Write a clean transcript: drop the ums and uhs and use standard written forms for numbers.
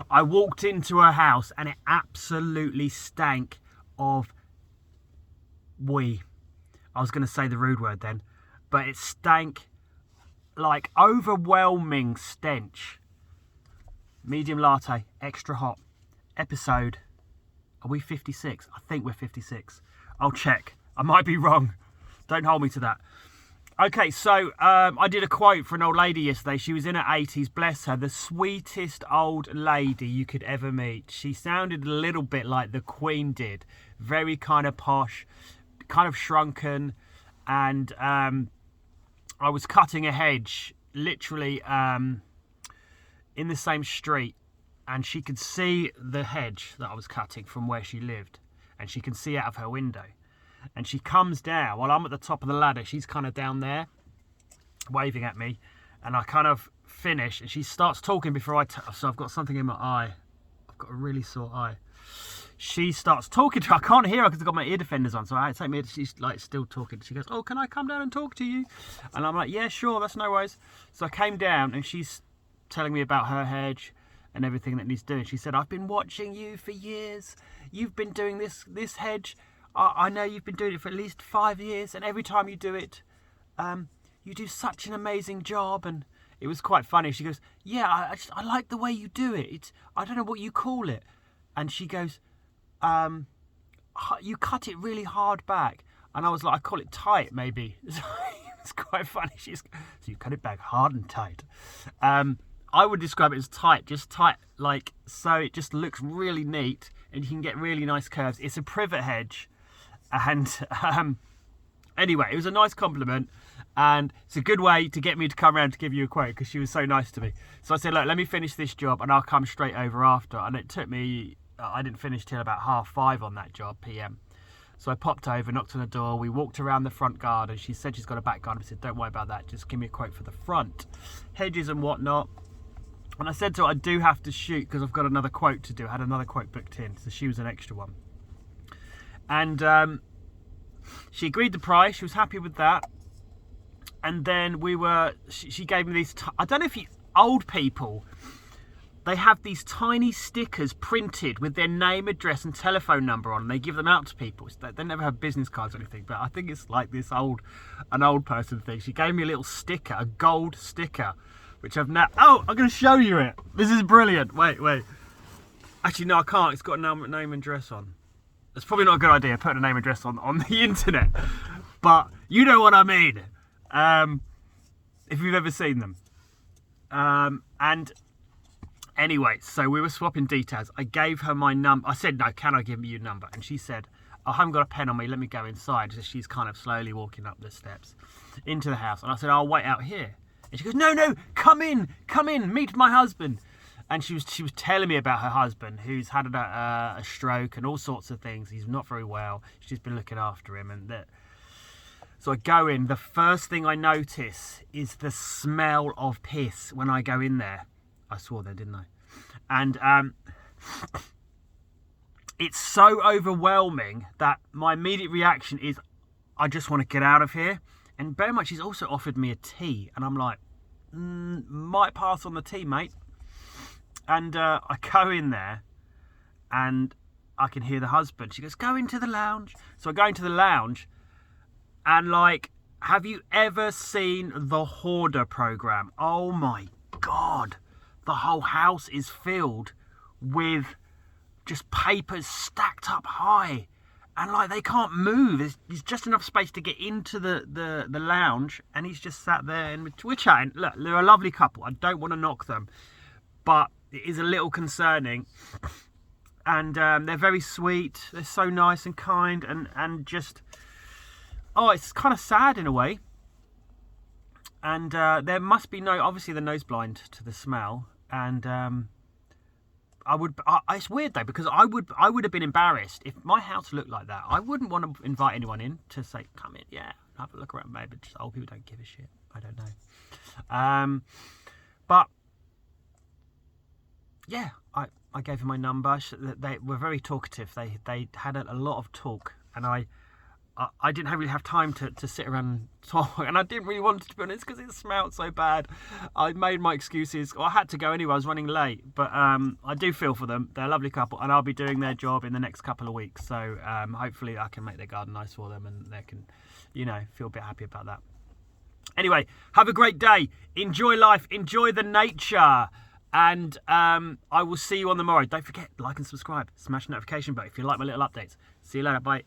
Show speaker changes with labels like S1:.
S1: I walked into her house and it absolutely stank of wee. I was going to say the rude word then, but it stank like overwhelming stench. Medium latte, extra hot. Episode, are we 56? I think we're 56. I'll check. I might be wrong. Don't hold me to that. Okay, so I did a quote for an old lady yesterday. She was in her 80s, bless her, the sweetest old lady you could ever meet. She sounded a little bit like the Queen did. Very kind of posh, kind of shrunken. And I was cutting a hedge, literally in the same street. And she could see the hedge that I was cutting from where she lived. And she can see out of her window. And she comes down while I'm at the top of the ladder. She's kind of down there waving at me. And I kind of finish and she starts talking before so I've got something in my eye. I've got a really sore eye. She starts talking to her. I can't hear her because I've got my ear defenders on. So I take me. She's like still talking. She goes, "Oh, can I come down and talk to you?" And I'm like, "Yeah, sure. That's no worries." So I came down and she's telling me about her hedge and everything that needs doing. She said, "I've been watching you for years. You've been doing this hedge. I know you've been doing it for at least 5 years, and every time you do it, you do such an amazing job." And it was quite funny. She goes, "Yeah, I like the way you do it. I don't know what you call it." And she goes, "You cut it really hard back." And I was like, "I call it tight, maybe." It's quite funny. So you cut it back hard and tight. I would describe it as tight, just tight, like, so it just looks really neat, and you can get really nice curves. It's a privet hedge. And anyway, it was a nice compliment, and it's a good way to get me to come around to give you a quote because she was so nice to me. So I said, "Look, let me finish this job and I'll come straight over after." And it took me, I didn't finish till about 5:30 on that job, PM. So I popped over, knocked on the door, we walked around the front garden. She said she's got a back garden. I said, "Don't worry about that, just give me a quote for the front hedges and whatnot." And I said to her, "I do have to shoot because I've got another quote to do." I had another quote booked in, so she was an extra one. And she agreed the price. She was happy with that. And then she gave me these, I don't know if old people, they have these tiny stickers printed with their name, address and telephone number on, and they give them out to people. They never have business cards or anything, but I think it's like an old person thing. She gave me a little sticker, a gold sticker, which I've now, I'm going to show you it. This is brilliant. Wait. Actually, no, I can't. It's got a name and address on. It's probably not a good idea putting a name and address on the internet, but you know what I mean. If you've ever seen them. And anyway, so we were swapping details. I gave her my number. I said, "No, can I give you your number?" And she said, "I haven't got a pen on me. Let me go inside." So she's kind of slowly walking up the steps into the house. And I said, "I'll wait out here." And she goes, "No, come in, meet my husband." And she was telling me about her husband, who's had a stroke and all sorts of things. He's not very well. She's been looking after him. And so I go in. The first thing I notice is the smell of piss when I go in there. I swore there, didn't I? And it's so overwhelming that my immediate reaction is, I just want to get out of here. And very much, she's also offered me a tea. And I'm like, might pass on the tea, mate. And I go in there and I can hear the husband. She goes, "Go into the lounge." So I go into the lounge and, like, have you ever seen the Hoarder program? Oh my God. The whole house is filled with just papers stacked up high. And, like, they can't move. There's just enough space to get into the lounge. And he's just sat there and we're chatting. Look, they're a lovely couple. I don't want to knock them. But it is a little concerning. And they're very sweet. They're so nice and kind. And just, it's kind of sad in a way. And there must be obviously they're nose blind to the smell. And it's weird though, because I would have been embarrassed if my house looked like that. I wouldn't want to invite anyone in to say, "Come in, yeah, have a look around." Maybe just old people don't give a shit. I don't know. But yeah, I gave her my number. They were very talkative. They had a lot of talk, and I I didn't really have time to sit around and talk, and I didn't really want to be honest because it smelled so bad. I made my excuses. Well, I had to go anyway. I was running late, but I do feel for them. They're a lovely couple, and I'll be doing their job in the next couple of weeks. So hopefully I can make their garden nice for them, and they can, feel a bit happy about that. Anyway, have a great day. Enjoy life. Enjoy the nature. And I will see you on the morrow. Don't forget, like and subscribe. Smash the notification button if you like my little updates. See you later. Bye.